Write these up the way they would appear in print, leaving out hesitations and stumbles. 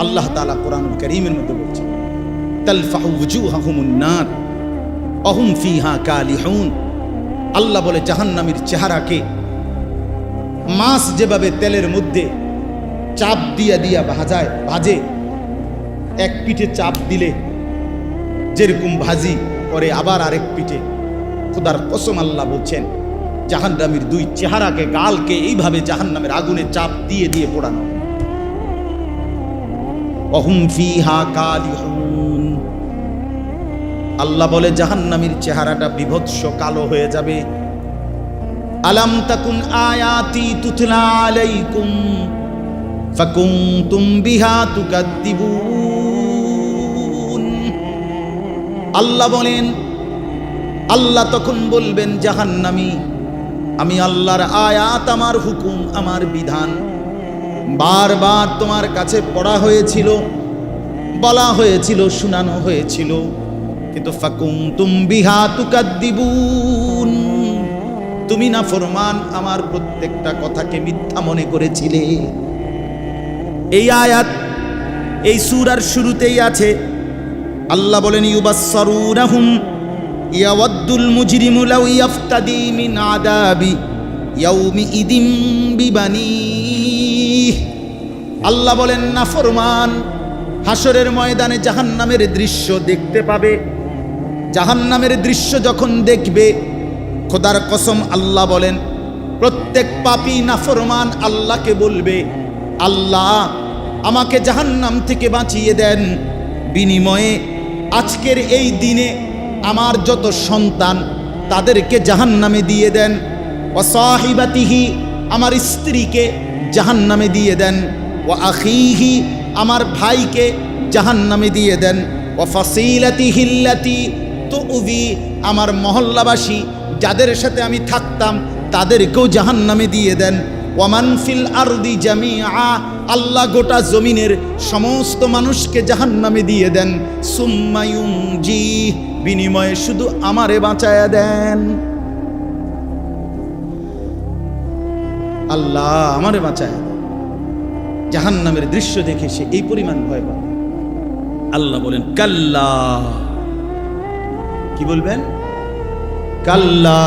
আল্লাহ তাআলা কোরআনুল কারীমের মধ্যে বলছেন, তালফাহু ওয়ুজুহাহুমুন নার ওয়া হুম ফিহা কালিহুন। আল্লাহ বলে জাহান্নামীর চেহারাকে মাছ যেভাবে তেলের মধ্যে চাপ দিয়া দিয়া ভাজে, এক পিঠে চাপ দিলে যেরকম ভাজি পরে আবার আরেক পিঠে, খোদার কসম আল্লাহ বলছেন জাহান্নামীর দুই চেহারাকে, গালকে এইভাবে জাহান্নামের আগুনে চাপ দিয়ে দিয়ে পোড়ানো। ওহুম ফিহা কালিহুন। আল্লাহ বলে জাহান্নামীর চেহারাটা বিভৎস কালো হয়ে যাবে। আলাম তাকুন আয়াতি তুতলা আলাইকুম ফাকুনতুম বিহা তুকাদ্দিবুন। আল্লাহ বলেন, আল্লাহ তখন বলবেন জাহান্নামী, আমি আল্লাহর আয়াত, আমার হুকুম, আমার বিধান বারবার তোমার কাছে পড়া হয়েছিল, বলা হয়েছিল, শোনানো হয়েছিল, কিন্তু ফাকুনতুম বিহা তুকাদ্দিবুন, তুমি না ফরমান, আমার প্রত্যেকটা কথাকে মিথ্যা মনে করেছিলে। এই আয়াত এই সূরার শুরুতেই আছে। আল্লাহ বলেন ইউবাসসারুনাহুম ইয়াওয়াদ্দুল মুজরিমু লাউ ইয়াফতাদি মিন আযাবি ইয়াউমিইদিন বিবানিহি। আল্লাহ বলেন নাফরমান হাসরের ময়দানে জাহান্নামের দৃশ্য দেখতে পাবে। জাহান্নামের দৃশ্য যখন দেখবে, খোদার কসম আল্লাহ বলেন প্রত্যেক পাপী নাফরমান আল্লাহকে বলবে, আল্লাহ আমাকে জাহান্নাম থেকে বাঁচিয়ে দেন, বিনিময়ে আজকের এই দিনে আমার যত সন্তান তাদেরকে জাহান্নামে দিয়ে দেন, ওয়া সাহিবাতিহি আমার স্ত্রীকে জাহান্নামে দিয়ে দেন, ওয়া আখিহি আমার ভাইকে জাহান্নামে দিয়ে দেন, ওয়া ফাসিলাতিহি আল্লাতি তুউযি আমার মহল্লাবাসী যাদের সাথে আমি থাকতাম তাদেরকেও জাহান্নামে দিয়ে দেন, ওয়ামান ফিল আরদি জামিআ আল্লাহ গোটা জমিনের সমস্ত মানুষকে জাহান্নামে দিয়ে দেন, সুম্মা ইউনজি বিনিময়ে শুধু আমারে বাঁচায়া দেন। আল্লাহ আমারে বাঁচায়া দেন। জাহান্নামের দৃশ্য দেখে সে এই পরিমাণ ভয় পায়। আল্লাহ বলেন কাল্লা, কি বলবেন? কাল্লা,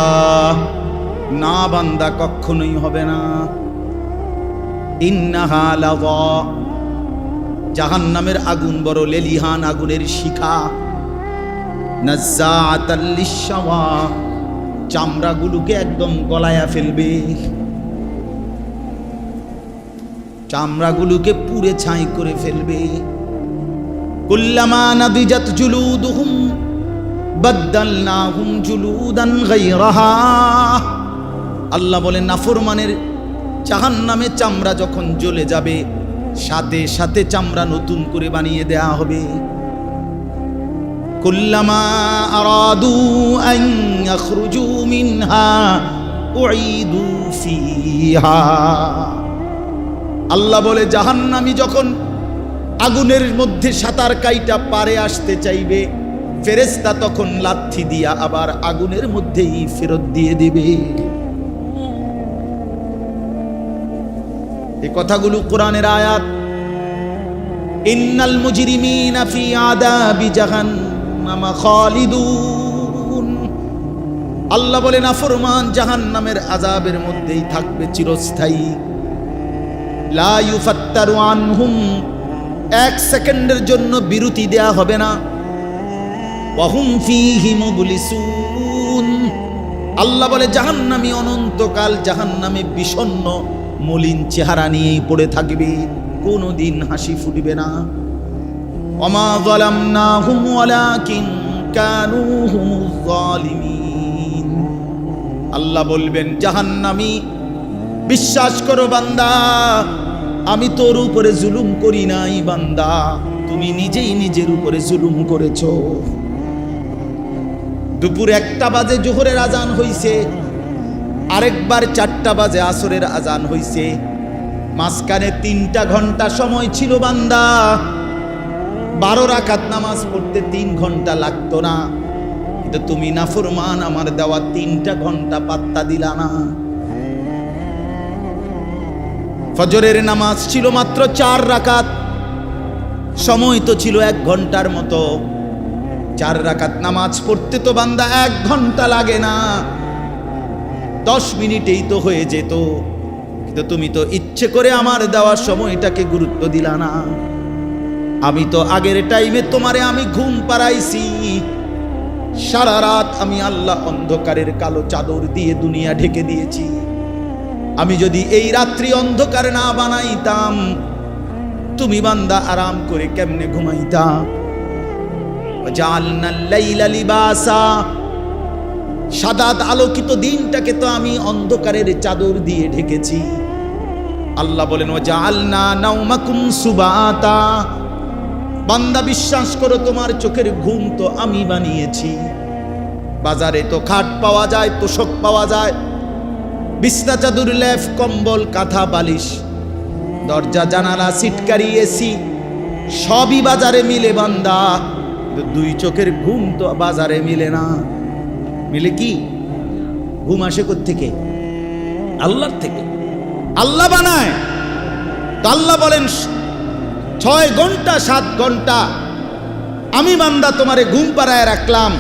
না বান্দা কখনোই হবে না। ইন্নাহা লাযা, জাহান্নামের আগুন বড় লেলিহান আগুনের শিখা, নাজ্জাআতাল লিশশাওয়া চামড়াগুলোকে একদম গলায়া ফেলবে, চামড়াগুলোকে পুড়ে ছাই করে ফেলবে। কুল্লামা নাদিজাত জুলুদুহুম বাদদালনাহুম জুলুদান গায়রাহা। আল্লাহ বলেন নাফরমানের জাহান্নামে চামড়া যখন জ্বলে যাবে, সাথে সাথে চামড়া নতুন করে বানিয়ে দেয়া হবে। কুল্লামা আরাদু আন ইয়াখরুজু মিনহা উঈদু ফিহা। আল্লাহ বলে জাহান্নামী যখন আগুনের মধ্যে সাঁতার কাইটা পারে আসতে চাইবে, ফেরেশতা তখন লাথি দিয়া আবার আগুনের মধ্যেই ফেরত দিয়ে দিবে। এই কথাগুলো কোরআনের আয়াত। ইন্নাল মুজরিমিনা ফি আযাবি জাহান্নাম খালিদুন। আল্লাহ বলে নাফরমান জাহান্নামের আযাবের মধ্যেই থাকবে চিরস্থায়ী। লা ইউফাত্তারু আনহুম, এক সেকেন্ডের জন্য বিরতি দেয়া হবে না। ওয়া হুম ফীহি মুবলিসুন। আল্লাহ বলে জাহান্নামী অনন্তকাল জাহান্নামে বিষণ্ণ মলিন চেহারা নিয়েই পড়ে থাকবে, কোনোদিন হাসি ফুটবে না। ওমা যালামনাহুম ওয়ালাকিন কানু হুমুজ জালিমিন। আল্লাহ বলবেন জাহান্নামী বিশ্বাস করো বান্দা, আমি তোর উপরে জুলুম করি নাই বান্দা, তুমি নিজেই নিজের উপরে জুলুম করেছো। দুপুর 1টা বাজে জোহরের আজান হইছে, আরেকবার 4টা বাজে আসরের আজান হইছে, মাঝখানে 3টা ঘন্টা সময় ছিল বান্দা। 12 রাকাত নামাজ পড়তে 3 ঘন্টা লাগতো না, কিন্তু তুমি নাফরমান আমার দেওয়া 3টা ঘন্টা পাত্তা দিলা না। ফজরের নামাজ ছিল মাত্র 4 রাকাত, সময় তো ছিল 1 ঘন্টার মতো। 4 রাকাত নামাজ পড়তে তো বান্দা 1 ঘন্টা লাগে না, 10 মিনিটেই তো হয়ে যেত। কিন্তু তুমি তো ইচ্ছে করে আমার দেওয়া সময়টাকে গুরুত্ব দিলা না। আমি তো আগের টাইমে তোমারে আমি ঘুম পাড়াইছি। সারা রাত আমি আল্লাহ অন্ধকারের কালো চাদর দিয়ে দুনিয়া ঢেকে দিয়েছি। আমি যদি এই রাত্রি অন্ধকার না বানাইতাম, তুমি বান্দা আরাম করে কেমনে ঘুমাইতা? জাআলনাল লাইলা লিবাসা, সাদাত আলোকিত দিনটাকে তো আমি অন্ধকারের চাদর দিয়ে ঢেকেছি। আল্লাহ বলেন ওয়াজআলনা নাওমাকুম সুবাতা, বান্দা বিশ্বাস করো তোমার চোখের ঘুম তো আমি বানিয়েছি। বাজারে তো খাট পাওয়া যায়, তোশক পাওয়া যায়, বিছনা চাদর লেফ কম্বল কাঁথা বালিশ, দরজা জানালা সিটকারি এসি সবই বাজারে মিলে বান্দা, কিন্তু 2 চোখের ঘুম তো বাজারে মিলে না। মিলে কি? ঘুম আসে কোত্থেকে? আল্লাহর থেকে। আল্লাহ বানায়। তো আল্লাহ বলেন 6 ঘন্টা 7 ঘন্টা আমি বান্দা তোমারে ঘুম পাড়ায় রাখলাম।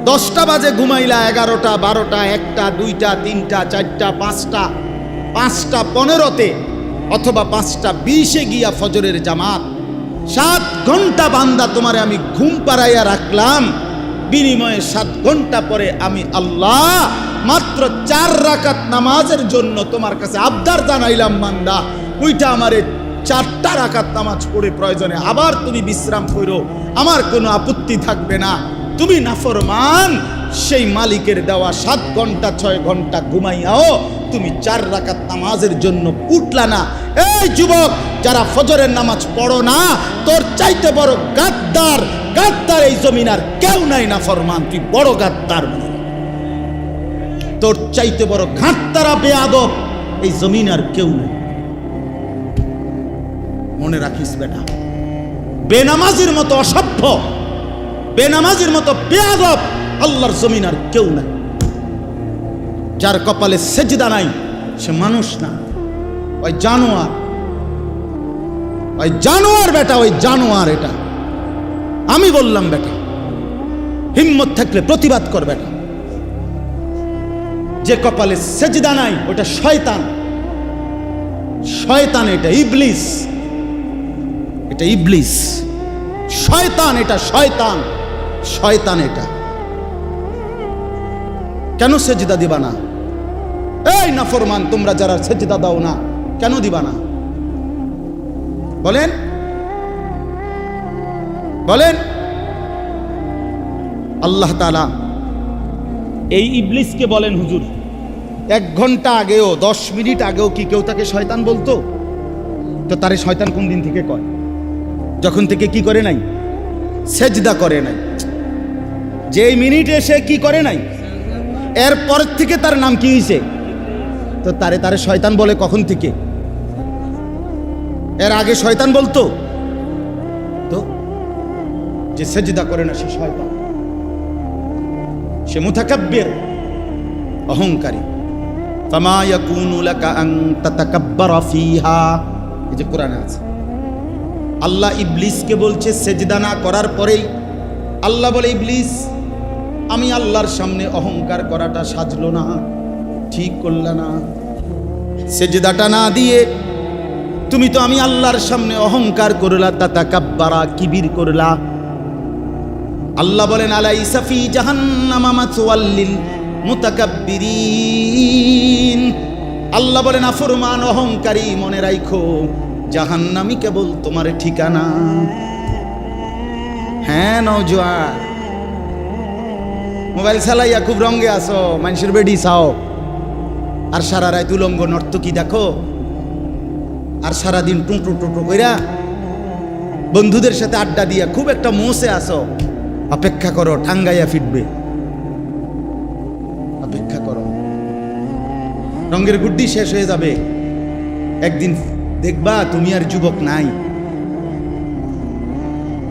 10টা বাজে ঘুমাইলা, 11টা 12টা 1টা 2টা 3টা 4টা 5টা 5টা 15তে অথবা 5টা 20-এ গিয়া ফজরের জামাত। 7 ঘন্টা বান্দা তোমারে আমি ঘুম পাড়াইয়া রাখলাম, বিনিময়ে 7 ঘন্টা পরে আমি আল্লাহ মাত্র 4 রাকাত নামাজের জন্য তোমার কাছে আবদার জানাইলাম। বান্দা ওইটা আমারে 4টা রাকাত নামাজ পড়ে প্রয়োজনে আবার তুমি বিশ্রাম করো, আমার কোনো আপত্তি থাকবে না। তুমি নাফরমান, সেই মালিকের দেওয়া 7 ঘন্টা 6 ঘন্টা ঘুমাইয়াও তুমি 4 রাকাত নামাজের জন্য উঠলা না। এই যুবক, যারা ফজরের নামাজ পড়ো না, তোর চাইতে বড় গাদ্দার গাদ্দার এই জমিন আর কেউ নাই। নাফরমান, তুই বড় গাদ্দার, তোর চাইতে বড় ঘাটতারা বেয়াদব এই জমিন আর কেউ নাই। মনে রাখিস বেটা, বেনামাজির মতো অসভ্য, বেনামাজির মতো বেয়াদব আল্লাহর জমিন আর কেউ নাই। যার কপালে সেজদা নাই সে মানুষ না, ওই জানোয়ার, ওই জানোয়ার বেটা, ওই জানোয়ার। এটা আমি বললাম বেটা, হিম্মত থাকলে প্রতিবাদ কর বেটা। যে কপালে সেজদা নাই ওটা শয়তান, শয়তান, এটা ইবলিস, এটা ইবলিস, শয়তান, এটা শয়তান, শয়তান। এটা কেন সেজদা দিবা না? এই নাফরমান, তোমরা যারা সেজদা দাও না কেন দিবা না? বলেন বলেন। আল্লাহ তাআলা এই ইবলিসকে বলেন, হুজুর 1 ঘন্টা আগেও 10 মিনিট আগেও কি কেউ তাকে শয়তান বলতো? তো তারে শয়তান কোন দিন থেকে কয়? যখন থেকে কি করে নাই? সেজদা করে নাই। যেই মিনিটে সে কি করে নাই, এরপর থেকে তার নাম কি হয়েছে? তো তারে শয়তান বলে কখন থেকে? এর আগে শয়তান বলতো? তো যে সেজদা করে না সে শয়তান, সে মুতাকাব্বির, অহংকারী। ফামা ইয়াকুনু লাকা আন তাতাকাব্বারা ফিহা, এই যে কোরআনে আছে। আল্লাহ ইবলিসকে বলছে সেজদা না করার পরেই আল্লাহ বলে, ইবলিস আমি আল্লাহর সামনে অহংকার করাটা সাজলো না, ঠিক করলা না। সেজদাটা না দিয়ে তুমি তো আমি আল্লাহর সামনে অহংকার করলা, তাতাকাব্বারা, কিবির করলা। আল্লাহ বলেন আলাইসা ফি জাহান্নামা মাসওয়াল লিল মুতাকাব্বিরিন। আল্লাহ বলেন নাফরমান, অহংকারী, মনে রাখো জাহান্নামই কেবল তোমার ঠিকানা। হ্যাঁ নওজোয়ান, মোবাইল চালাইয়া খুব রঙে আসো, মানুষের বেডি চাও, আর সারা রাত উলঙ্গ নর্তকী দেখো, আর সারাদিন টুঁটু টুটু কইরা বন্ধুদের সাথে আড্ডা দিয়া খুব একটা মোসে আসো। অপেক্ষা করো, ঠাঙ্গাইয়া ফিটবে, অপেক্ষা করো। রঙের গুড্ডি শেষ হয়ে যাবে, একদিন দেখবা তুমি আর যুবক নাই,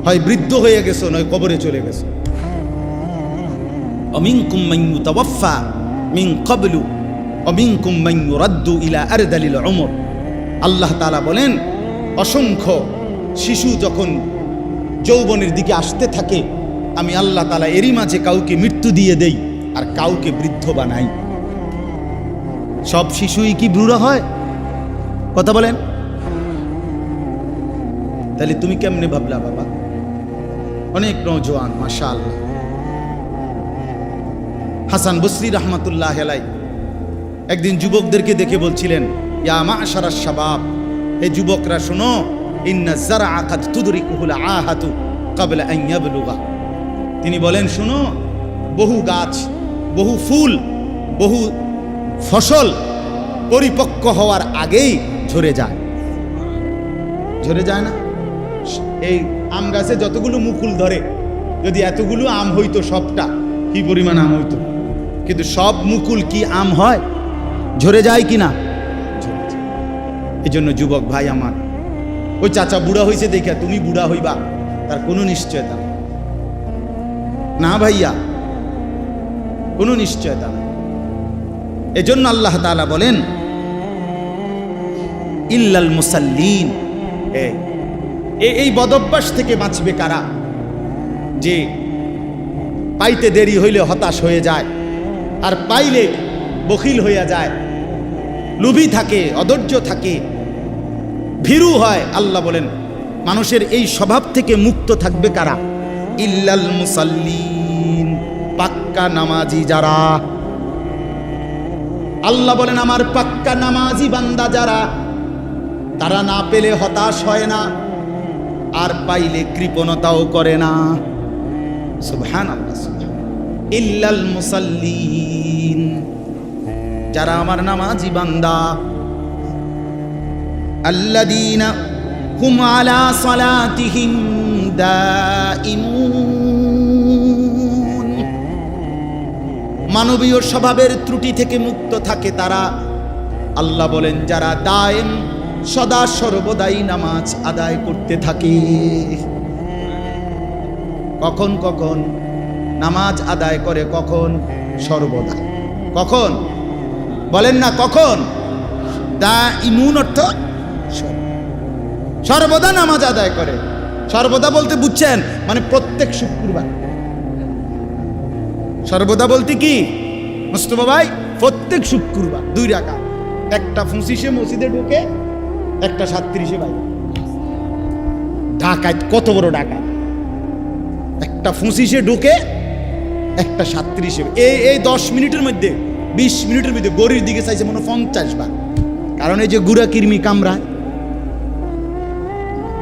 হয় বৃদ্ধ হয়ে গেছো নয় কবরে চলে গেছো। অমিনকুম মান ইউতাওয়াফা মিন ক্বাবলু অমিনকুম মান ইউরাদ্দু ইলা আরদালিল উমর। আল্লাহ তাআলা বলেন অসংখ্য শিশু যখন যৌবনের দিকে আসতে থাকে, আমি আল্লাহ তাআলা এরই মাঝে কাউকে মৃত্যু দিয়ে দেই আর কাউকে বৃদ্ধ বানাই। সব শিশুই কি বুড়া হয়? কথা বলেন। তাহলে তুমি কেমনে ভাবলা বাবা? অনেক নওজোয়ান মাশাআল্লাহ। হাসান বসরি রহমাতুল্লাহ আলাইহি একদিন যুবকদেরকে দেখে বলছিলেন, ইয়া মা'শারাশ শাবাব, হে যুবকরা শোনো, ইন্না যারআ কাদ তুদরিকুহুল আহাতু ক্বাবলা আন ইয়াবলুগা। তিনি বলেন, শোনো, বহু গাছ, বহু ফুল, বহু ফসল পরিপক্ক হওয়ার আগেই ঝরে যায়। ঝরে যায় না? এই আম গাছে যতগুলো মুকুল ধরে, যদি এতগুলো আম হইতো সবটা, কি পরিমাণ আম হইতো। কিন্তু সব মুকুল কি আম হয়? ঝরে যায় কি না? এই জন্য যুবক ভাই আমার, ওই চাচা বুড়া হয়েছে দেখে তুমি বুড়া হইবা তার কোনো নিশ্চয়তা না ভাইয়া, কোনো নিশ্চয়তা না। এজন্য আল্লাহ তাআলা বলেন, ইল্লাল মুসাল্লিন, এই বদভ্যাস থেকে বাঁচবে কারা? যে পাইতে দেরি হইলে হতাশ হয়ে যায়, আর পাইলে বখিল হইয়া যায়, লোভী থাকে, অধৈর্য থাকে, ভীরু হয়। আল্লাহ বলেন, মানুষের এই স্বভাব থেকে মুক্ত থাকবে কারা? ইল্লাল মুসাল্লিন, পাক্কা নামাজি যারা। আল্লাহ বলেন, আমার পাক্কা নামাজি বান্দা যারা, তারা না পেলে হতাশ হয় না, আর পাইলে কৃপণতাও করে না। সুবহানাল্লাহ। ইল্লাল মুসাল্লিন, যারা আমার নামাজি বান্দা। আল্লাযীনা হুম আলা সালাতিহিম দাইমুন, মানবীয় স্বভাবের ত্রুটি থেকে মুক্ত থাকে তারা। আল্লাহ বলেন, যারা দায়েম, সদা সর্বদাই নামাজ আদায় করতে থাকে। কখন কখন নামাজ আদায় করে? কখন? সর্বদা। কখন বলেন না? কখন? দাইমুন অর্থ সর্বদা নামাজ আদায় করে। সর্বদা বলতে বুঝছেন মানে প্রত্যেক শুক্রবার। সর্বদা বলতে কি মুস্তফা ভাই? প্রত্যেক শুক্রবার 2 রাকাত, একটা 25-এ মসজিদে ঢুকে, একটা 37-এ বাইরে। ঢাকায় কত বড় ঢাকা! একটা 25-এ ঢুকে, একটা 37-এ। এই 10 মিনিটের মধ্যে, 20 মিনিটের মধ্যে গরির দিকে চাইছে মনে 50 বার। কারণ এই যে গুড়া কিরমি কামড়ায়,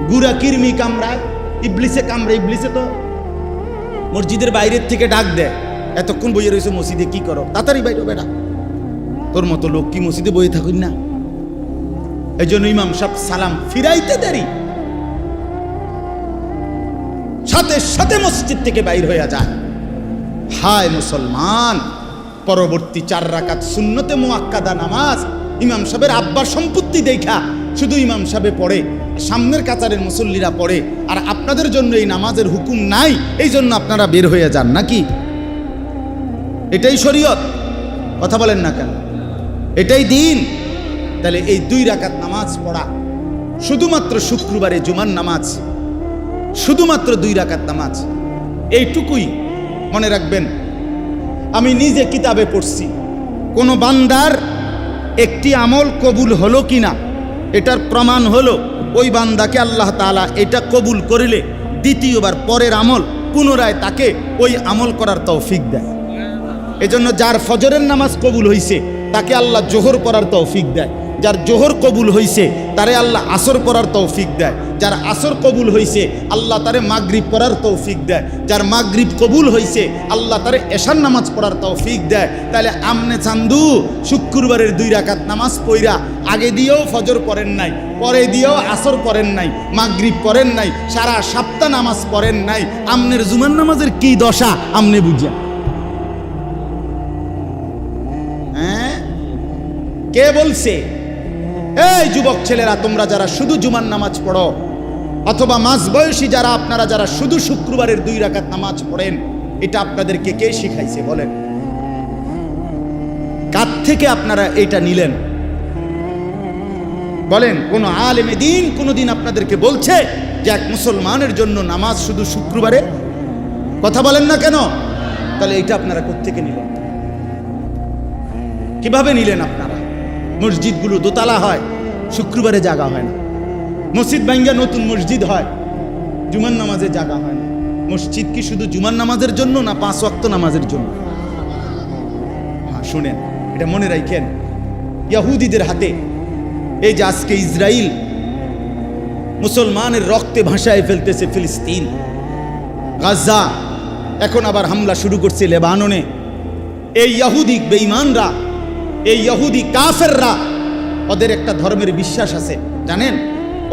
গুড়া কিরমি কামড়ায়, ইবলিসে কামড়ায়। ইবলিসে তো মসজিদের বাইরের থেকে ডাক দেয়, এতক্ষণ বইয়ে রয়েছে মসজিদে, কি করো? তাড়াতাড়ি বাইরে বেটা, তোর মতো লোক কি মসজিদে বইয়ে থাকুন না? এই জন্য ইমাম সাহেব সালাম ফিরাইতে দেরি, সাথে সাথে মসজিদ থেকে বাইর হয়ে যায়। হায় মুসলমান, পরবর্তী 4 রাকাত সুন্নতে মুআক্কাদা নামাজ ইমাম সাহেবের আব্বার সম্পত্তি দেখা শুধু ইমাম সাহেবে পড়ে, সামনের কাতারের মুসল্লিরা পড়ে, আর আপনাদের জন্য এই নামাজের হুকুম নাই, এই জন্য আপনারা বের হয়ে যান নাকি? এটাই শরীয়ত? কথা বলেন না কেন? এটাই দিন? তাহলে এই 2 রাকাত নামাজ পড়া, শুধুমাত্র শুক্রবারে জুমার নামাজ, শুধুমাত্র 2 রাকাত নামাজ, এইটুকুই মনে রাখবেন। আমি নিজে কিতাবে পড়ছি, কোন বান্দার একটি আমল কবুল হলো কিনা এটার প্রমাণ হলো ওই বান্দাকে আল্লাহ তাআলা এটা কবুল করিলে দ্বিতীয়বার পরের আমল পুনরায় তাকে ওই আমল করার তৌফিক দেয়। এজন্য যার ফজরের নামাজ কবুল হইছে তাকে আল্লাহ জোহর পড়ার তৌফিক দেয়, যার জোহর কবুল হইছে তারে আল্লাহ আসর পড়ার তৌফিক দেয়, যার আসর কবুল হইছে আল্লাহ তারে মাগরিব পড়ার তৌফিক দেয়, যার মাগরিব কবুল হইছে আল্লাহ তারে এশার নামাজ পড়ার তৌফিক দেয়। তাহলে আমনে চান্দু শুক্রবারের 2 রাকাত নামাজ পইরা আগে দিয়েও ফজর পড়েন নাই, পরে দিয়েও আসর পড়েন নাই, মাগরিব পড়েন নাই, সারা সপ্তাহ নামাজ পড়েন নাই, আমনের জুমার নামাজের কি দশা আমনে বুঝিয়া? হ্যাঁ, কে বলছে? এই যুবক ছেলেরা, তোমরা যারা শুধু জুমার নামাজ পড়ো, অথবা মাঝ বয়সী যারা, আপনারা যারা শুধু শুক্রবারের 2 রাকাত নামাজ পড়েন, এটা আপনাদেরকে কে শিখাইছে বলেন? কার থেকে আপনারা এটা নিলেন বলেন? কোন আলেমে দ্বীন কোনদিন আপনাদেরকে বলছে যে এক মুসলমানের জন্য নামাজ শুধু শুক্রবারে? কথা বলেন না কেন? তাহলে এটা আপনারা কোত্থেকে নিলেন? কিভাবে নিলেন আপনারা? মসজিদগুলো দোতলা হয়, শুক্রবারে জাগা হয় না। মসজিদ ভাঙ্গা নতুন মসজিদ হয়, জুমার নামাজে জাগা হয় না। মসজিদ কি শুধু জুমার নামাজের জন্য না 5 ওয়াক্ত নামাজের জন্য? হ্যাঁ, শুনেন, এটা মনে রাখেন। ইহুদিদের হাতে এই যে আজকে ইসরায়েল মুসলমানের রক্তে ভাসায় ফেলতেছে ফিলিস্তিন, গাজা, এখন আবার হামলা শুরু করছে লেবাননে। এই ইহুদি বেঈমানরা, এই ইহুদি কাফেররা, ওদের একটা ধর্মের বিশ্বাস আছে, জানেন?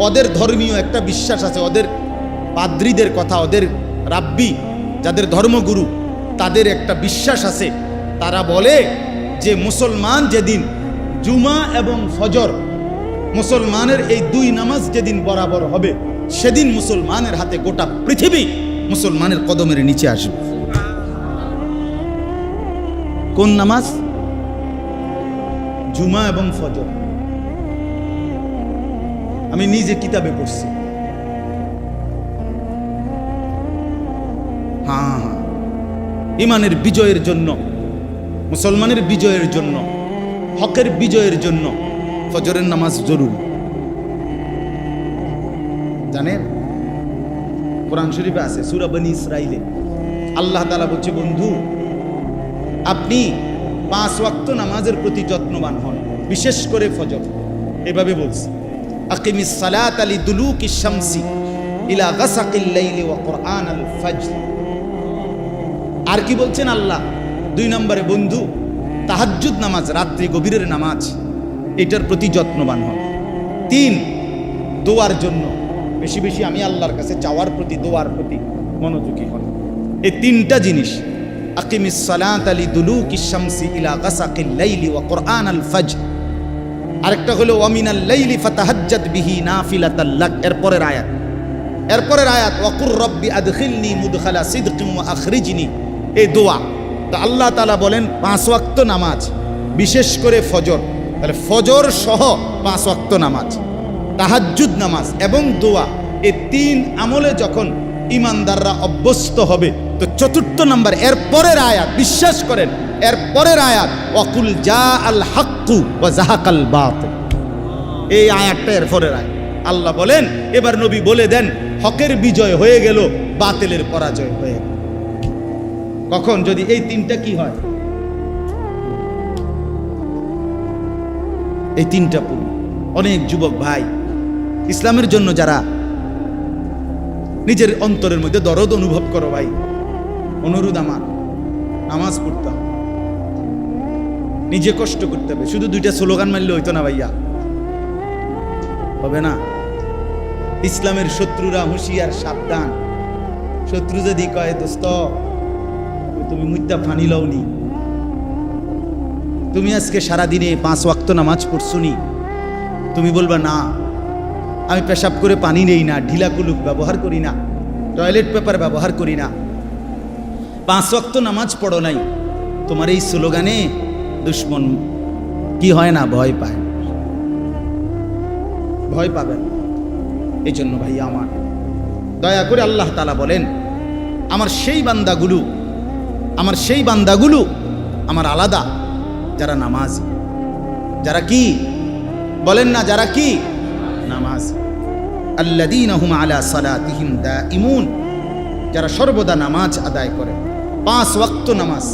ওদের ধর্মীয় একটা বিশ্বাস আছে। ওদের পাদ্রীদের কথা, ওদের রাব্বি যাদের ধর্মগুরু, তাদের একটা বিশ্বাস আছে। তারা বলে যে মুসলমান যেদিন জুমা এবং ফজর, মুসলমানের এই 2 নামাজ যেদিন বরাবর হবে, সেদিন মুসলমানের হাতে গোটা পৃথিবী মুসলমানের কদমের নিচে আসবে। কোন নামাজ? জুমা এবং ফজর। আমি নিজে কিতাবে পড়ছি। হ্যাঁ, ইমানের বিজয়ের জন্য, মুসলমানের বিজয়ের জন্য, হকের বিজয়ের জন্য ফজরের নামাজ জরুরি, জানেন? কোরআন শরীফে আছে, সূরা বনী ইসরাইলে আল্লাহ তাআলা বলছে, বন্ধু আপনি 5 ওয়াক্ত নামাজের প্রতি যত্নবান হন, বিশেষ করে ফজর। এভাবে বলছে, আকিমিস সালাতা লিদুলুকিশ শামসি ইলা গাসাকিল লাইলি ওয়া কুরআনাল ফাজর। আর কি বলছেন আল্লাহ? 2 নম্বরে, বন্ধু তাহাজ্জুদ নামাজ, রাত্রি গভীরের নামাজ, এটার প্রতি যত্নবান হন। 3, দোয়ার জন্য বেশি বেশি আমি আল্লাহর কাছে চাওয়ার প্রতি, দোয়ার প্রতি মনোযোগী হন। এই 3টা জিনিস, আকিমিস সালাতা লিদুলুকিশ শামসি ইলা গাসাকিল লাইলি ওয়া কুরআনাল ফাজর। আরেকটা হলো ওয়া মিনাল লাইলি ফাতাহাজ্জাদ বিহি নাফিলাতাল লাক। এরপরের আয়াত ওয়া কুর রব্বি আদখিলনি মুদখালা সিদকিন ওয়া আখরিজনি, এই দোয়া। তো আল্লাহ তাআলা বলেন 5 ওয়াক্ত নামাজ, বিশেষ করে ফজর। তাহলে ফজর সহ 5 ওয়াক্ত নামাজ, তাহাজ্জুদ নামাজ এবং দোয়া, এই 3 আমলে যখন ইমানদাররা অভ্যস্ত হবে, তো 4 নাম্বার এরপরের আয়াত, বিশ্বাস করেন, এরপরের আয়াত ওয়াকুল জা আল হাক্কু ওয়া জাহাকাল বাতিল। এই আয়াতটা এরপরের আয়াত। আল্লাহ বলেন, এবার নবী বলে দেন, হকের বিজয় হয়ে গেল, বাতিলের পরাজয় হয়ে গেল। কখন? যদি এই 3টা কি হয়, এই 3টা পূর্ণ। অনেক যুবক ভাই ইসলামের জন্য যারা নিজের অন্তরের মধ্যে দরদ অনুভব করো, ভাই অনুরোধ আমার, নামাজ পড়তে হবে, নিজে কষ্ট করতে হবে। শুধু 2টা স্লোগান মারলে হইতো না ভাইয়া, হবে না। ইসলামের শত্রুরা হুঁশিয়ার, সাবধান। শত্রু যদি কয়, দোস্ত তুমি মুদ্দা ফানি লওনি, তুমি আজকে সারাদিনে 5 ওয়াক্ত নামাজ পড়ছুনি, তুমি বলবা না, আমি পেশাব করে পানি নেই না, ঢিলা কুলুক ব্যবহার করি না, টয়লেট পেপার ব্যবহার করি না, 5 ওয়াক্ত নামাজ পড়ো নাই, তোমার এই স্লোগানে দুশ্মন কি হয় না, ভয় পায়, ভয় পাবেন। এই জন্য ভাই আমার, দয়া করে আল্লাহ তাআলা বলেন, আমার সেই বান্দাগুলো আমার আলাদা, যারা নামাজ, যারা কি বলেন না, যারা কি নামাজ, আল্লাযীনা হুম আলা সালাতিহিম দাঈমুন, যারা সর্বদা নামাজ আদায় করে। 5 ওয়াক্ত নামাজ,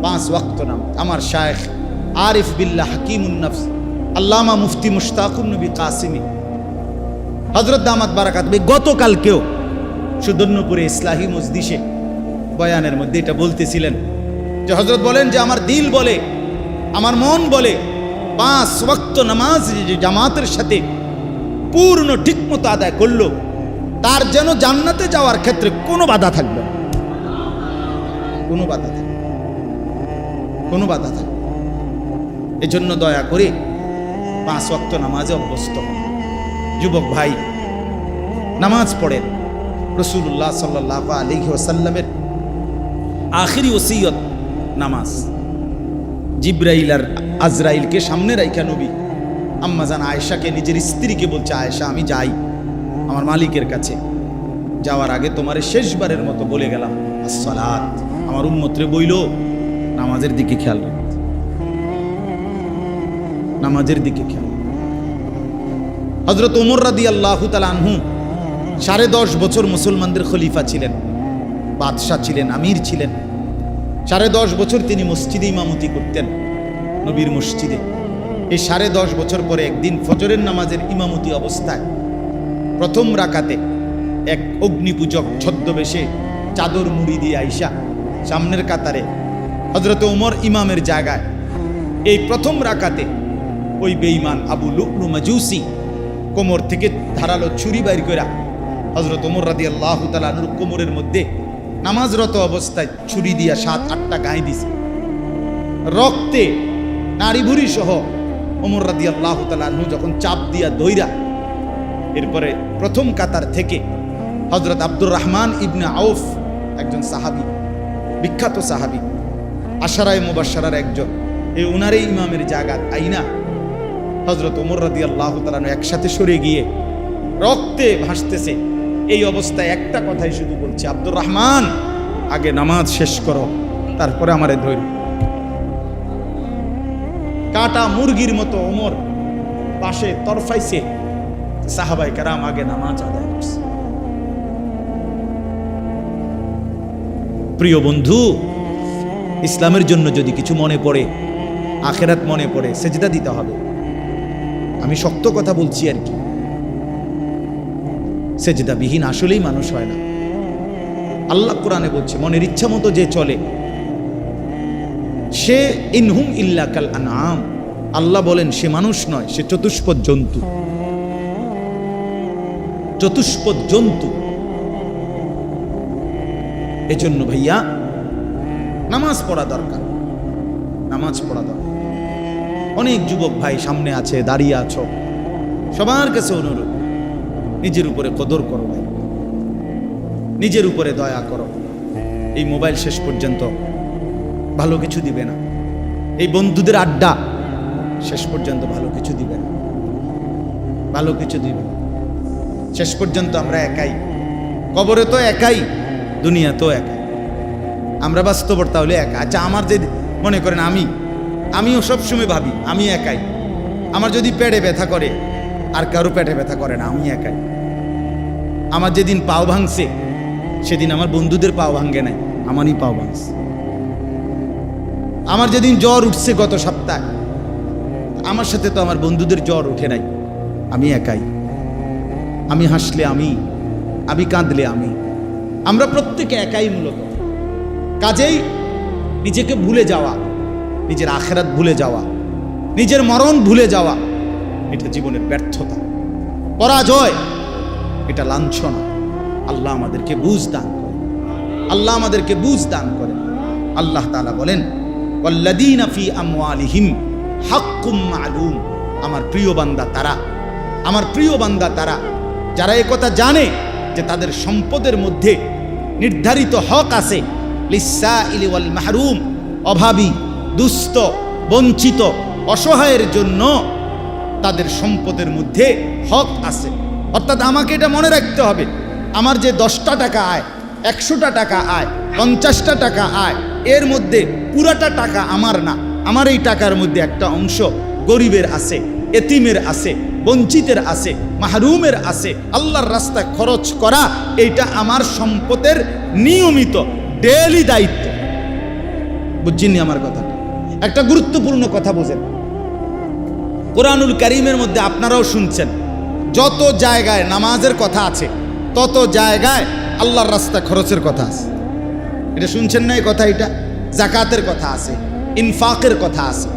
5 ওয়াক্ত নামাজ। আমার শায়েখ আরিফ বিল্লাহ হাকিমুন নফস আল্লামা মুফতি মুশতাকুন নবী কাসিমি হযরত দামাত বারাকাত গতকালকেও সুদর্ণপুরে ইসলাহি মজলিসে বয়ানের মধ্যে এটা বলতেছিলেন যে হযরত বলেন যে আমার দিল বলে, আমার মন বলে, 5 ওয়াক্ত নামাজ যে জামাতের সাথে পূর্ণ ঠিকমতো আদায় করলো, তার যেন জান্নাতে যাওয়ার ক্ষেত্রে কোনো বাধা থাকবে না, কোনো বাধা থাকবে, কোনো বাধা থাকবে। এজন্য দয়া করে 5 ওয়াক্ত নামাজে অভ্যস্ত হন। যুবক ভাই, নামাজ পড়েন। রাসূলুল্লাহ সাল্লাল্লাহু আলাইহি ওয়াসাল্লামের আখিরি ওসিয়ত নামাজ। জিবরাইল আর আজরাইলকে সামনে রাইখা নবী আম্মা জান আয়েশাকে, নিজের স্ত্রীকে বলছে, আয়েশা আমি যাই, আমার মালিকের কাছে যাওয়ার আগে তোমারে শেষবারের মতো বলে গেলাম আসসালাত। আমার উম্মতরে বইল নামাজের দিকে খেয়াল রাখো, নামাজের দিকে খেয়াল। হযরত ওমর রাদিয়াল্লাহু তাআলা আনহু 10.5 বছর মুসলমানদের খলিফা ছিলেন, বাদশাহ ছিলেন, আমির ছিলেন। 10.5 বছর তিনি মসজিদে ইমামতি করতেন, নবীর মসজিদে। এই 10.5 বছর পরে একদিন ফজরের নামাজের ইমামতি অবস্থায় প্রথম রাকাতে এক অগ্নিপূজক ছদ্মবেশে চাদর মুড়ি দিয়ে আইসা সামনের কাতারে হযরত ওমর ইমামের জায়গায় এই প্রথম রাকাতে ওই বেঈমান আবু লু'লু মাজুসি কোমর থেকে ধারালো ছুরি বাইর কইরা হযরত ওমর রাদিয়াল্লাহু তাআলা আনহুর কোমরের মধ্যে নামাজরত অবস্থায় ছুরি দিয়া 7-8টা গায়ে দিছে। রক্তে নাড়ি ভুড়ি সহ ওমর রাদিয়াল্লাহু তাআলা আনহু যখন চাপ দিয়া দইরা, এরপরে প্রথম কাতার থেকে হযরত আব্দুর রহমান ইবনে আউফ, একজন সাহাবী, বিখ্যাত সাহাবী, আশারায়ে মুবাশশারার একজন, এই উনারে ইমামের জায়গা আইনা হযরত ওমর রাদিয়াল্লাহু তাআলা আনহু একসাথে সরে গিয়ে রক্তে ভাসতেছে। এই অবস্থায় একটা কথাই শুধু বলছে, আব্দুর রহমান আগে নামাজ শেষ করো, তারপরে আমারে ধৈর। কাটা মুরগির মতো ওমর পাশে তরফাইছে, সাহাবায়ে কেরাম আগে নামাজ আদায় করছে। প্রিয় বন্ধু, ইসলামের জন্য যদি কিছু মনে পড়ে, আখেরাত মনে পড়ে, সেজদা দিতে হবে। আমি শক্ত কথা বলছি আর কি, সেজদাবিহীন আসলেই মানুষ হয় না। আল্লাহ কোরআনে বলছে, মনের ইচ্ছা মতো যে চলে সে ইনহুম ইল্লা কাল আনআম। আল্লাহ বলেন সে মানুষ নয়, সে চতুষ্পদ জন্তু। চতুষ্পদ জন্তু। এজন্য ভাইয়া নামাজ পড়া দরকার, নামাজ পড়া দরকার। অনেক যুবক ভাই সামনে আছে, দাঁড়িয়ে আছো, সবার কাছে অনুরোধ, নিজের উপরে কদর করো ভাই, নিজের উপরে দয়া করো। এই মোবাইল শেষ পর্যন্ত ভালো কিছু দিবে না, এই বন্ধুদের আড্ডা শেষ পর্যন্ত ভালো কিছু দিবে না, ভালো কিছু দিবে না। শেষ পর্যন্ত আমরা একাই, কবরে তো একাই, দুনিয়া তো একাই, আমরা বাস্তবতা হলে একা। আচ্ছা, আমার যে মনে করেন আমিও সবসময় ভাবি আমি একাই। আমার যদি পেটে ব্যথা করে, আর কারো পেটে ব্যথা করে না, আমি একাই। আমার যেদিন পাও ভাঙছে সেদিন আমার বন্ধুদের পাও ভাঙে নাই, আমারই পাও ভাঙছে। আমার যেদিন জ্বর উঠছে গত সপ্তাহে, আমার সাথে তো আমার বন্ধুদের জ্বর উঠে নাই, আমি একাই। আমি হাসলে আমি কাঁদলে আমরা প্রত্যেকে একাই মূলত। কাজেই নিজেকে ভুলে যাওয়া, নিজের আখেরাত ভুলে যাওয়া, নিজের মরণ ভুলে যাওয়া, এটা জীবনের ব্যর্থতা, পরাজয়, এটা লাঞ্ছনা। আল্লাহ আমাদেরকে বুঝ দান করে, আল্লাহ আমাদেরকে বুঝ দান করে। আল্লাহ তাআলা বলেন, ওয়াল্লাযীনা ফী আমওয়ালিহিম হাক্কুম মা'লুম। আমার প্রিয় বান্দা তারা, আমার প্রিয় বান্দা তারা যারা এই কথা জানে যে তাদের সম্পদের মধ্যে নির্ধারিত হক আছে। লিসসাইলি ওয়াল মাহরুম, অভাবী, দুস্থ, বঞ্চিত, অসহায়ের জন্য তাদের সম্পদের মধ্যে হক আছে। অর্থাৎ আমাকে এটা মনে রাখতে হবে, আমার যে 10টা টাকা আয়, 100টা টাকা আয়, 50টা টাকা আয়, এর মধ্যে পুরাটা টাকা আমার না। আমার এই টাকার মধ্যে একটা অংশ গরিবের আছে, এতিমের আছে, বঞ্চিতের আছে, মাহরুমের আছে। আল্লাহর রাস্তায় খরচ করা এইটা আমার সম্পদের নিয়মিত ডেইলি দায়িত্ব। বুঝছেননি আমার কথাটা? একটা গুরুত্বপূর্ণ কথা বোঝেন, কোরআনুল কারীমের মধ্যে আপনারাও শুনছেন, যত জায়গায় নামাজের কথা আছে তত জায়গায় আল্লাহর রাস্তায় খরচের কথা আছে। এটা শুনছেন না এই কথা? এটা যাকাতের কথা আছে, ইনফাকের কথা আছে।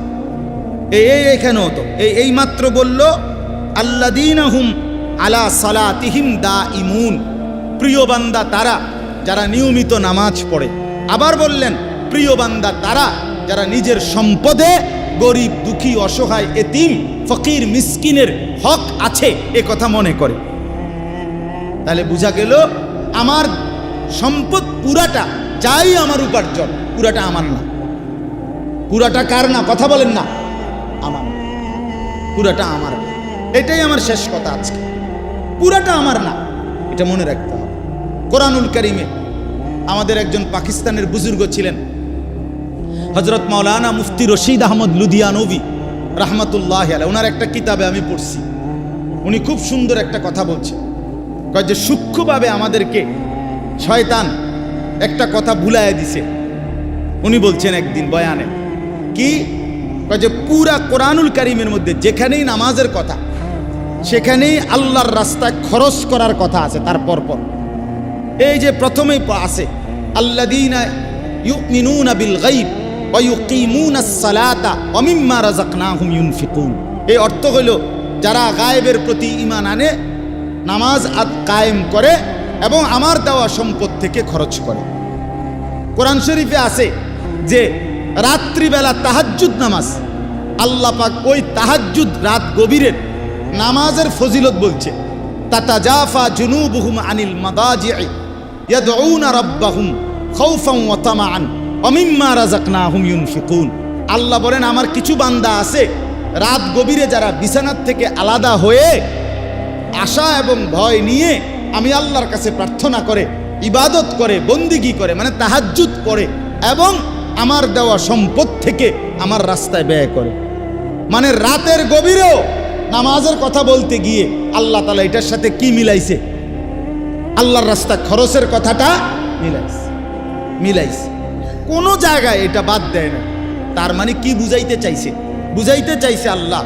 এইখানেও তো এই মাত্র বলল, আল্লাযীনা হুম আলা সালাতিহিম দাঈমুন, প্রিয় বান্দা তারা যারা নিয়মিত নামাজ পড়ে। আবার বললেন, প্রিয় বান্দা তারা যারা নিজের সম্পদে গরিব, দুঃখী, অসহায়, এতিম, ফকির, মিসকিনের হক আছে এ কথা মনে করে। তাহলে বোঝা গেল আমার সম্পদ পুরাটা যাই আমার উপার্জন, পুরাটা আমার না। পুরাটা কার না? কথা বলেন না, আমার। পুরাটা আমার। এটাই আমার শেষ কথা আজকে। পুরাটা আমার না, এটা মনে রাখতে হবে। কোরআনুল কারিমে আমাদের একজন পাকিস্তানের বুজুর্গ ছিলেন হযরত মাওলানা মুফতি রশিদ আহমদ লুধিয়ানবী রাহমাতুল্লাহি আলাইহি। ওনার একটা কিতাবে আমি পড়ছি, উনি খুব সুন্দর একটা কথা বলছেন, কয় যে সূক্ষ্মভাবে আমাদেরকে শয়তান একটা কথা ভুলাইয়া দিছে। উনি বলছেন একদিন বয়ানে কি, কয় যে পুরা কোরআনুল কারিমের মধ্যে যেখানেই নামাজের কথা সেখানেই আল্লাহর রাস্তায় খরচ করার কথা আছে। তার পরপর এই যে প্রথমেই আছে আল্লাযীনা ইউমিনুনা বিল গায়ব ওয়া ইউকিমুনাস সালাতা ওয়া মিম্মা রাযাকনাহুম ইউনফিকুন। এই অর্থ হইল যারা গায়েবের প্রতি ঈমান আনে, নামাজ কায়েম করে এবং আমার দেওয়া সম্পদ থেকে খরচ করে। কোরআন শরীফে আছে যে রাত্রিবেলা তাহাজ্জুদ নামাজ, আল্লাহ পাক ওই তাহাজ্জুদ রাত গভীরের নামাজের ফজিলত বলছে, তাতাজাফা জুনুবুহুম আনিল মাদাজি'i ইয়াদউনা রাব্বাহুম খাউফান ওয়া তামাআন ওয়া মিম্মা রাযাকনাহুম ইউনফিকুন। আল্লাহ বলেন আমার কিছু বান্দা আছে রাত গভীরে যারা বিছানার থেকে আলাদা হয়ে আশা এবং ভয় নিয়ে আমি আল্লাহর কাছে প্রার্থনা করে, ইবাদত করে, বন্দিগি করে, মানে তাহাজ্জুদ করে এবং আমার দেওয়া সম্পদ থেকে আমার রাস্তায় ব্যয় করে। মানে রাতের গভীরেও নামাজের কথা বলতে গিয়ে আল্লাহ তাআলা এটার সাথে কি মিলাইছে? আল্লাহর রাস্তা খরচের কথাটা মিলাইছে। কোনো জায়গায় এটা বাদ দেয় না। তার মানে কি বুঝাইতে চাইছে? বুঝাইতে চাইছে আল্লাহ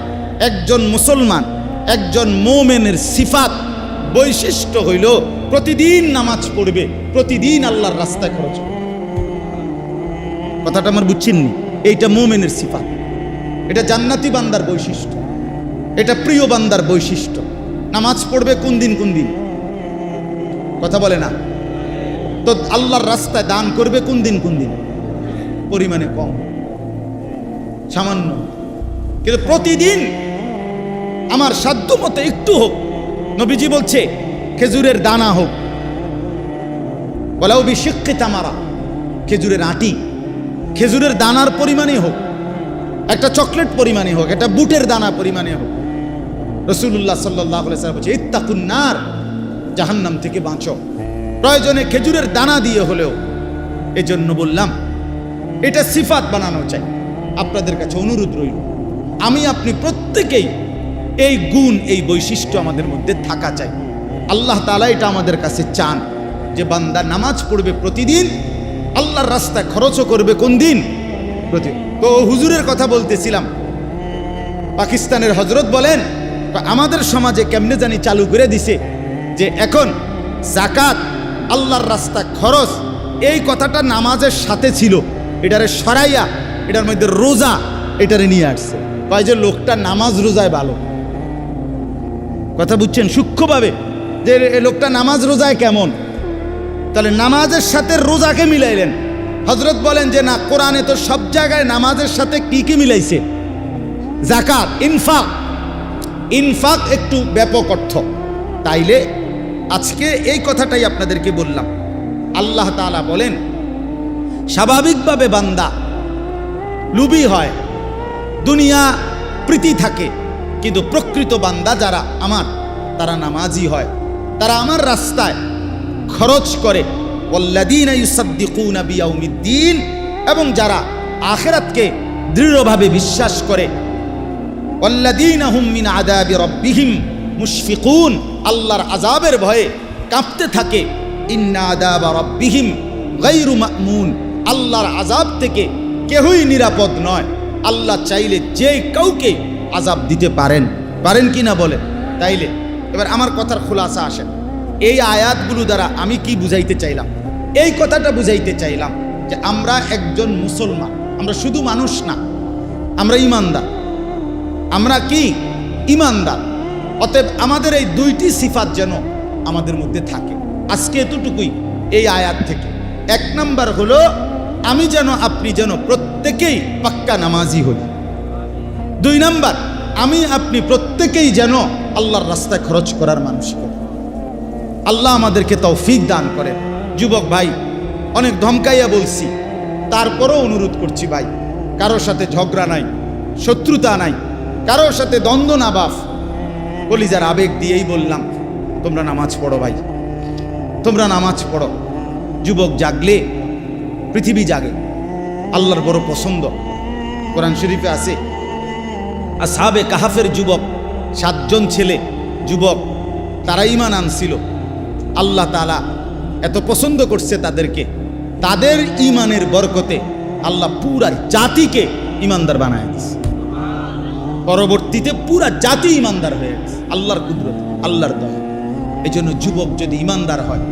একজন মুসলমান, একজন মুমিনের সিফাত বৈশিষ্ট্য হইল প্রতিদিন নামাজ পড়বে, প্রতিদিন আল্লাহর রাস্তায় খরচ করবে। কথাটা আমার বুঝছেননি? এইটা মুমিনের সিফাত, এটা জান্নাতি বান্দার বৈশিষ্ট্য, এটা প্রিয় বান্দার বৈশিষ্ট্য। নামাজ পড়বে কোন দিন কোন দিন, কথা বলে না তো। আল্লাহর রাস্তায় দান করবে কোন দিন কোন দিন, পরিমাণে কম, সামান্য, কিন্তু প্রতিদিন আমার সাধ্য মতো একটু হোক। নবীজি বলছে খেজুরের দানা হোক, ওয়ালাউ বিশিক্কি তামারা, খেজুরের আটি, খেজুরের দানার পরিমাণে হোক, একটা চকলেট পরিমাণে হোক, একটা বুটের দানা পরিমাণে হোক। রাসূলুল্লাহ সাল্লাল্লাহু আলাইহি ওয়াসাল্লাম বলছে ইত্তাকুন নার, জাহান্নাম থেকে বাঁচো, প্রয়োজনে খেজুরের দানা দিয়ে হলেও। এজন্য বললাম এটা সিফাত বানানো চাই। আপনাদের কাছে অনুরোধ রইল, আমি আপনি প্রত্যেকেই এই গুণ, এই বৈশিষ্ট্য আমাদের মধ্যে থাকা চাই। আল্লাহ তাআলা এটা আমাদের কাছে চান যে বান্দা নামাজ পড়বে প্রতিদিন, আল্লাহর রাস্তায় খরচও করবে কোন দিন, প্রতিদিন। তো হুজুরের কথা বলতেছিলাম, পাকিস্তানের হজরত বলেন আমাদের সমাজে কেমনে জানি চালু করে দিছে যে এখন যাকাত, আল্লাহর রাস্তা খরচ, এই কথাটা নামাজের সাথে ছিল, এটারে সরাইয়া এটার মধ্যে রোজা এটারে নিয়ে আসছে। কয় যে লোকটা নামাজ রোজায় ভালো, কথা বুঝছেন সূক্ষ্মভাবে, যে লোকটা নামাজ রোজায় কেমন, তাহলে নামাজের সাথে রোজাকে মিলাইলেন। হযরত বলেন যে না, কোরআনে তো সব জায়গায় নামাজের সাথে কি কি মিলাইছে? যাকাত, ইনফাক। ইনফাক একটু ব্যাপক অর্থ। তাইলে আজকে এই কথাটাই আপনাদেরকে বললাম। আল্লাহ তাআলা বলেন স্বাভাবিকভাবে বান্দা লুবি হয়, দুনিয়া প্রীতি থাকে, কিন্তু প্রকৃত বান্দা যারা আমার, তারা নামাজি হয়, তারা আমার রাস্তায় খরচ করে। ওয়াল্লাযীনা ইউসাদ্দিকুনা বিয়াউমিদ্দিন, এবং যারা আখিরাতকে দৃঢ়ভাবে বিশ্বাস করে। ওয়াল্লাযীনা হুম মিন আযাবি রাব্বিহিম মুশফিকুন, আল্লাহর আযাবের ভয়ে কাঁপতে থাকে। ইন্না আযাবা রাব্বিহিম গায়রু মা'মুন, আল্লাহর আযাব থেকে কেউই নিরাপদ নয়। আল্লাহ চাইলে যে কাউকে আযাব দিতে পারেন, পারেন কি না বলেন? তাইলে এবার আমার কথার খুলাসা আসেন, এই আয়াতগুলো দ্বারা আমি কি বুঝাইতে চাইলাম? এই কথাটা বুঝাইতে চাইলাম যে আমরা একজন মুসলমান, আমরা শুধু মানুষ না, আমরা ঈমানদার। আমরা কি ঈমানদার? অতএব আমাদের এই দুইটি সিফাত যেন আমাদের মধ্যে থাকে। আজকে এতটুকুই এই আয়াত থেকে। এক নাম্বার হলো আমি যেন, আপনি যেন প্রত্যেকেই পাক্কা নামাজি হই। দুই নাম্বার, আমি আপনি প্রত্যেকেই যেন আল্লাহর রাস্তায় খরচ করার মানুষ হই। আল্লাহ আমাদেরকে তৌফিক দান করেন। যুবক ভাই, অনেক ধমকাইয়া বলছি, তারপরও অনুরোধ করছি ভাই, কারোর সাথে ঝগড়া নাই, শত্রুতা নাই, কারোর সাথে দ্বন্দ্ব না বাফ, কলিজার আবেগ দিয়েই বললাম, তোমরা নামাজ পড়ো ভাই, তোমরা নামাজ পড়ো। যুবক জাগলে পৃথিবী জাগে। আল্লাহর বড় পছন্দ। কোরআন শরীফে আছে আসহাবে কাহাফের যুবক 7 জন ছেলে যুবক, তারা ঈমান আনছিল। আল্লাহ তাআলা এত পছন্দ করছে তাদেরকে, তাদের ঈমানের বরকতে আল্লাহ পুরা জাতিকে ঈমানদার বানায় দিয়েছে। পরবর্তীতে পুরা জাতি ঈমানদার হয়ে গেছে আল্লাহর কুদরত, আল্লাহর দয়া। এই জন্য যুবক যদি ঈমানদার হয়,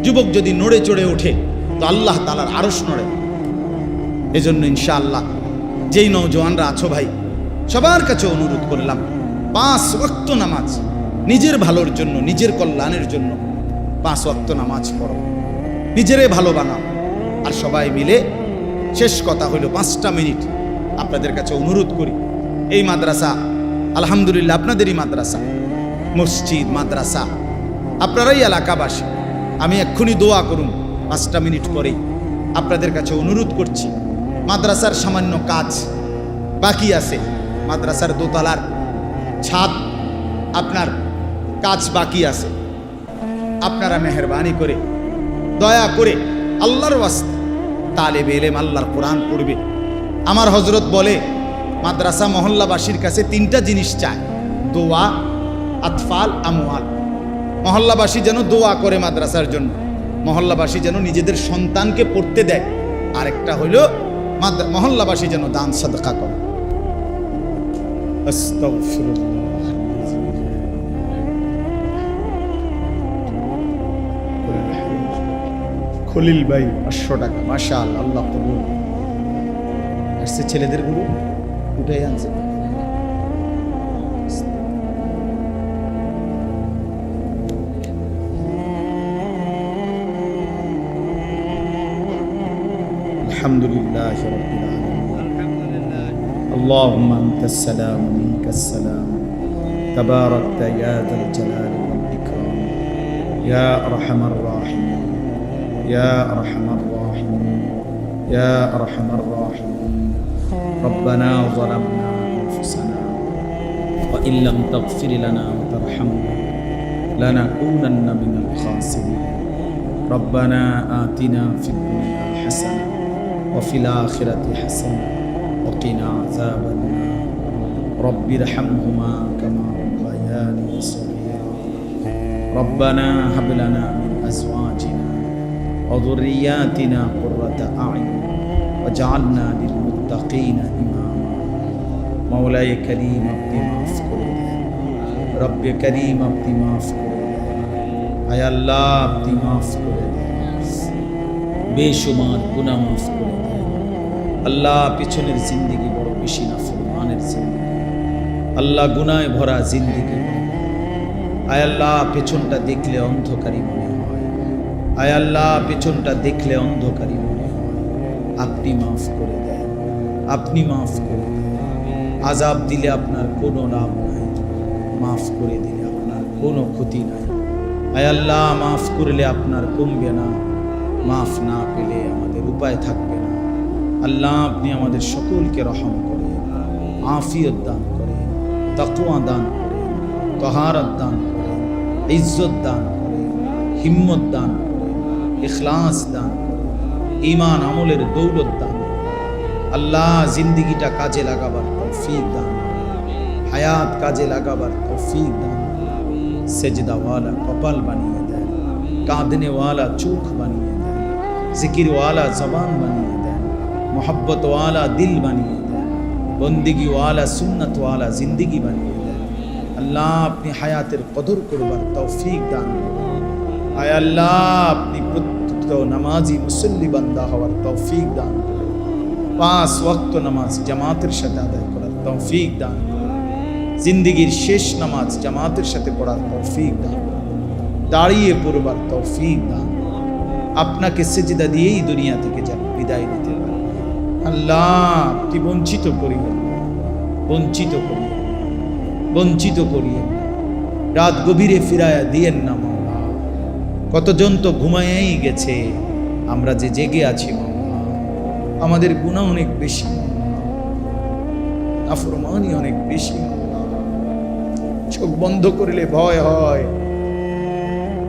যুবক যদি নড়ে চড়ে ওঠে, তো আল্লাহ তাআলার আরশ নড়ে। এই জন্য ইনশাআল্লাহ যেই নওজোয়ানরা আছো ভাই, সবার কাছে অনুরোধ করলাম 5 ওয়াক্ত নামাজ, নিজের ভালোর জন্য, নিজের কল্যাণের জন্য 5 ওয়াক্ত নামাজ পড়ো, নিজেরে ভালো বানাও। আর সবাই মিলে শেষ কথা হলো 5টা মিনিট আপনাদের কাছে অনুরোধ করি। এই মাদ্রাসা আলহামদুলিল্লাহ আপনাদেরই মাদ্রাসা, মসজিদ মাদ্রাসা, আপনারাই এলাকাবাসী। আমি এক্ষুনি দোয়া করুন 5টা মিনিট পরেই। আপনাদের কাছে অনুরোধ করছি, মাদ্রাসার সামান্য কাজ বাকি আছে, মাদ্রাসার দোতলার ছাদ আপনার কাজ বাকি আছে। আপনারা মেহেরবানি করে দয়া করে আল্লাহর ওয়াস্তে তালেবে ইলম আল্লাহর কোরআন পড়বে। আমার হযরত বলে মাদ্রাসা মহল্লাবাসীর কাছে 3টা জিনিস চায়, দোয়া, আতফাল, আমওয়াল। মহল্লাবাসী যেন দোয়া করে মাদ্রাসার জন্য, মহল্লাবাসী যেন নিজেদের সন্তানকে পড়তে দেয়, আরেকটা হইল মহল্লাবাসী যেন দান সাদকা করে। আস্তাগফিরুল্লাহ। খলিল ভাই 500 টাকা, মাশাআল্লাহ, আল্লাহ কবুল। আসছে ছেলেদের গুরু উঠাই আনছে। আলহামদুলিল্লাহ রাব্বিল আলামিন। আল্লাহুম্মা আনতাস সালাম ওয়া মিনকাস সালাম, তাবারাকতা ইয়া যাল জালালি ওয়াল ইকরাম, ইয়া আরহামার রাহিমিন, ইয়া আরহামার রাহিমিন, ইয়া আরহামার রাহিমিন। ربنا ظلمنا أنفسنا وإن لم تغفر لنا وترحمنا لنكونن من الخاسرين. ربنا آتنا في الدنيا حسنة وفي الآخرة حسنة وقنا عذاب النار. رب ارحمهما كما ربياني صغيرا. ربنا هب لنا من أزواجنا وذرياتنا قرة أعين وجعلنا للمتقين إماما. مولاي كريم আপনি মাফ করে দেন, রব্বে করিম আপনি মাফ করে দেন, আয় আল্লাহ আপনি মাফ করে দেন, বেশুমার গুনাহ মাফ করে দেন। আল্লাহ পিছনের জিন্দেগি বড় বেশি নাফরমানের জিন্দেগি, আল্লাহ গুনাহে ভরা জিন্দেগি। আয় আল্লাহ পেছনটা দেখলে অন্ধকারী মনে হয়, আয় আল্লাহ পেছনটা দেখলে অন্ধকারী মনে হয়। আপনি মাফ করে দেন, আপনি মাফ করে দেন। আযাব দিলে আপনার কোনো লাভ নাই, মাফ করে দিলে আপনার কোনো ক্ষতি নাই। আয় আল্লাহ মাফ করলে আপনার কমবে না, মাফ না পেলে আমাদের উপায় থাকবে না। আল্লাহ আপনি আমাদের সকলকে রহম করেন, আফিয়ত দান করেন, তাকওয়া দান করেন, তাহারাত দান করেন, ইজ্জত দান করেন, হিম্মত দান করেন, ইখলাস দান করেন, ঈমান আমলের দৌলত দান করেন। আল্লাহ জিন্দেগিটা কাজে লাগাবার তৌফিক দান করেন, হায়াত কাজে লাগাবার তৌফিক দান করেন। সেজদাওয়ালা কপাল বানিয়ে দেন, কাঁদনেওয়ালা চোখ বানিয়ে দেন, জিকিরওয়ালা জবান বানিয়ে দেন, মোহব্বতওয়ালা দিল বানিয়ে দেন, বন্দিগিওয়ালা সুন্নতওয়ালা জিন্দেগি বানিয়ে দেন। আল্লাহ আপনি হায়াতের কদর করবার তৌফিক দান করেন। আয় আল্লাহ আপনি প্রত্যেক নামাজি মুসল্লি বান্দা হওয়ার তৌফিক দান করেন। 5 ওয়াক্ত নামাজ জামাতের সাথে আদায় করার তৌফিক দান করেন। জিন্দেগির শেষ নামাজ জামাতের সাথে পড়ার তৌফিক দান করেন। দাঁড়িয়ে পড়বার তৌফিক দান করেন। আপনাকে সেজদা দিয়েই দুনিয়া থেকে যেন বিদায় নিতে পারে। আল্লাহ আপনি বঞ্চিত করিয়েন, বঞ্চিত করিয়েন, বঞ্চিত করিয়েন। রাত গভীরে ফিরায়া দিয়েন না মাওলা। কতজন তো ঘুমায়েই গেছে, আমরা যে জেগে আছি মাওলা। আমাদের গুনাহ অনেক বেশি, নাফরমানি অনেক বেশি। চোখ বন্ধ করলে ভয় হয়,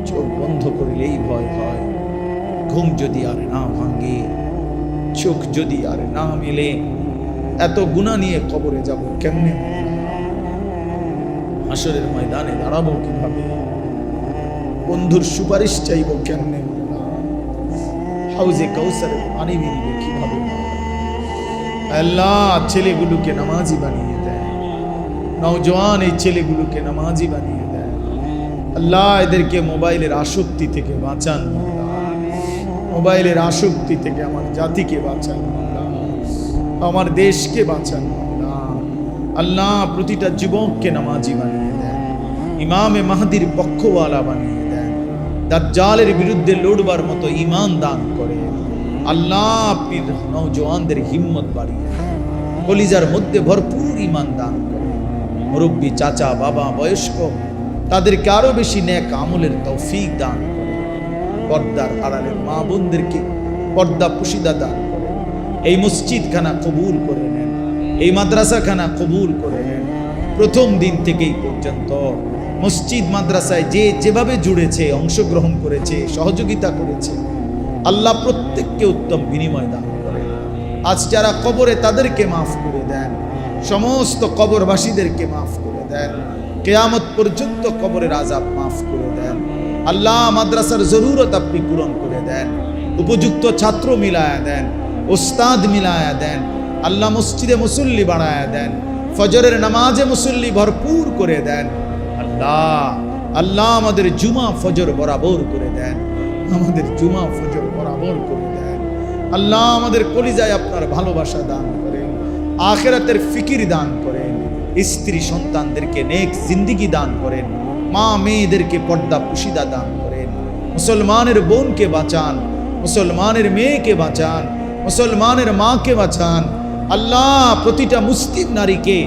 চোখ বন্ধ করিলেই ভয় হয়, ঘুম যদি আর না ভাঙে, চোখ যদি আর না মেলে, এত গুনাহ নিয়ে কবরে যাব কেমনে? হাসরের ময়দানে দাঁড়াবো কিভাবে? বন্ধুর সুপারিশ চাইব কেমনে? হাউজে কাউসারের পানি মিলবে কিভাবে? আল্লাহ ছেলেগুলোকে নামাজি বানিয়ে দেয়, নওজোয়ান এই ছেলেগুলোকে নামাজি বানিয়ে দেয়। আল্লাহ এদেরকে মোবাইলের আসক্তি থেকে বাঁচান, মোবাইলের আসক্তি থেকে আমার জাতিকে বাঁচান, আমার দেশকে বাঁচান। আল্লাহ প্রতিটা যুবককে নামাজি বানিয়ে দেন, ইমামে মাহদির পক্ষওয়ালা বানিয়ে দেন, দাজ্জালের বিরুদ্ধে লড়বার মতো ঈমান দান করে। আল্লাহ আপনি নওজোয়ানদের হিম্মত বাড়িয়ে দেন, কলিজার মধ্যে ভরপুর ঈমান দান করে। মুরব্বী, চাচা, বাবা, বয়স্ক, তাদেরকে আরো বেশি নেক আমলের তৌফিক দান করে। পর্দার আড়ালের মা বোনদেরকে পর্দা পুশিদা দান করে। এই মসজিদখানা কবুল করে নেন, এই মাদ্রাসাখানা কবুল করে নেন। প্রথম দিন থেকেই পর্যন্ত মসজিদ মাদ্রাসায় যে যেভাবে জুড়েছে, অংশগ্রহণ করেছে, সহযোগিতা করেছে, আল্লাহ প্রত্যেককে উত্তম বিনিময় দান করে। আজ যারা কবরে তাদেরকে মাফ করে দেন, সমস্ত কবরবাসীদেরকে মাফ করে দেন, কিয়ামত পর্যন্ত কবরের আযাব মাফ করে দেন। আল্লাহ মাদ্রাসার জরুরত আপনি পূরণ করে দেন, উপযুক্ত ছাত্র মিলায়া দেন, ওস্তাদ মিলায়া দেন। আল্লাহ মসজিদে মুসল্লি বাড়ায়া দেন, ফজরের নামাজে মুসল্লি ভরপুর করে দেন। আল্লাহ আল্লাহ আমাদের জুমা ফজর বরাবর করে দেন, আমাদের জুমা ফজর বরাবর করে দেন। আল্লাহ আমাদের কলিজায় আপনার ভালোবাসা দান করেন, আখিরাতের ফিকির দান করেন, স্ত্রী সন্তানদেরকে নেক জিন্দিগি দান করেন, মা মেয়েদেরকে পর্দা পুশিদা দান করেন। মুসলমানের বোনকে বাঁচান, মুসলমানের মেয়েকে বাঁচান, মুসলমানের মাকে বাঁচান। আল্লাহ প্রতিটা মুসলিম নারীকে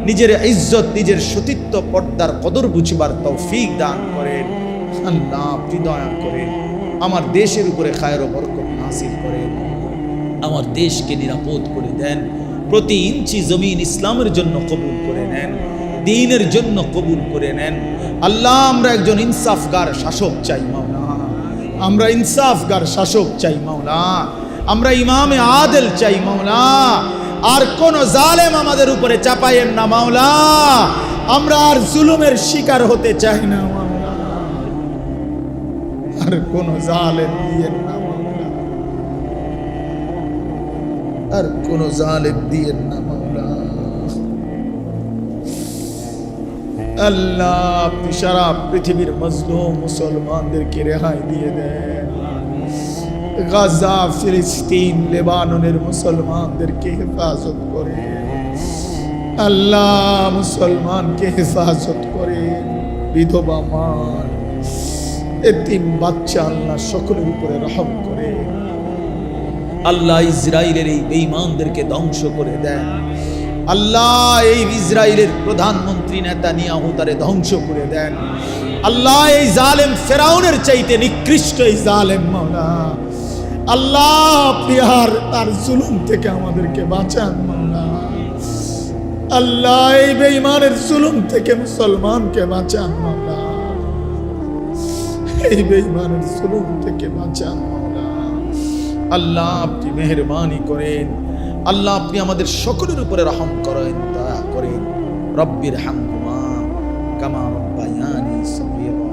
নিজের ইজ্জত, নিজের সতীত্ব, পর্দার কদর বুঝবার তৌফিক দান করেন। আল্লাহ আপনি দয়া করেন, আমার দেশের উপরে খায়ের ও বরকত নাসিল করেন, আমার দেশকে নিরাপদ করে দেন। প্রতি ইঞ্চি জমিন ইসলামের জন্য কবুল করে নেন, দ্বীনের জন্য কবুল করে নেন। আল্লাহ আমরা একজন ইনসাফগার শাসক চাই মাওলা, আমরা ইনসাফগার শাসক চাই মাওলা, আমরা ইমামে আদেল চাই মাওলা। আর কোন জালেম আমাদের উপরে চাপায়েন না মাওলা, আমরা আর জুলুমের শিকার হতে চাই না মাওলা, আর কোন জালেম দিয়েন না মাওলা, আর কোন জালেম দিয়েন না মাওলা। আল্লাহ আপনি সারা পৃথিবীর মজলুম মুসলমানদেরকে রেহাই দিয়ে দেন। গাজা, ফিলিস্তিন, লেবাননের মুসলমানদেরকে হেফাজত করে। আল্লাহ মুসলমানকে হেফাজত করে, বিধবা মা, এতিম বাচ্চা, আল্লাহ সকলের উপরে রহম করে। আল্লাহ ইসরায়েলের এই বেঈমানদেরকে ধ্বংস করে দেন। আল্লাহ এই ইসরায়েলের প্রধানমন্ত্রী নেতানিয়াহু তারে ধ্বংস করে দেন। আল্লাহ এই জালেম ফেরাউনের চাইতে নিকৃষ্ট এই জালেম মাওলা, আল্লাহ আপনি আর তার জুলুম থেকে আমাদেরকে বাঁচান মাওলা। আল্লাহ এই বেঈমানের জুলুম থেকে মুসলমানকে বাঁচান মাওলা, এই বেঈমানের জুলুম থেকে বাঁচান মাওলা। আল্লাহ আপনি মেহেরবানি করেন, আল্লাহ আপনি আমাদের সকলের উপরে রহম করেন, দয়া করেন। রব্বির হামহুমা কামা রব্বায়ানি সগীরা।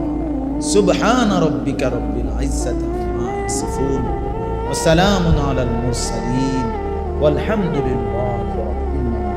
সুবহানা রব্বিকা রব্বিল ইজ্জাতি আম্মা ইয়াসিফুন ওয়া সালামুন আলাল মুরসালিন ওয়ালহামদুলিল্লাহি রাব্বিল আলামিন।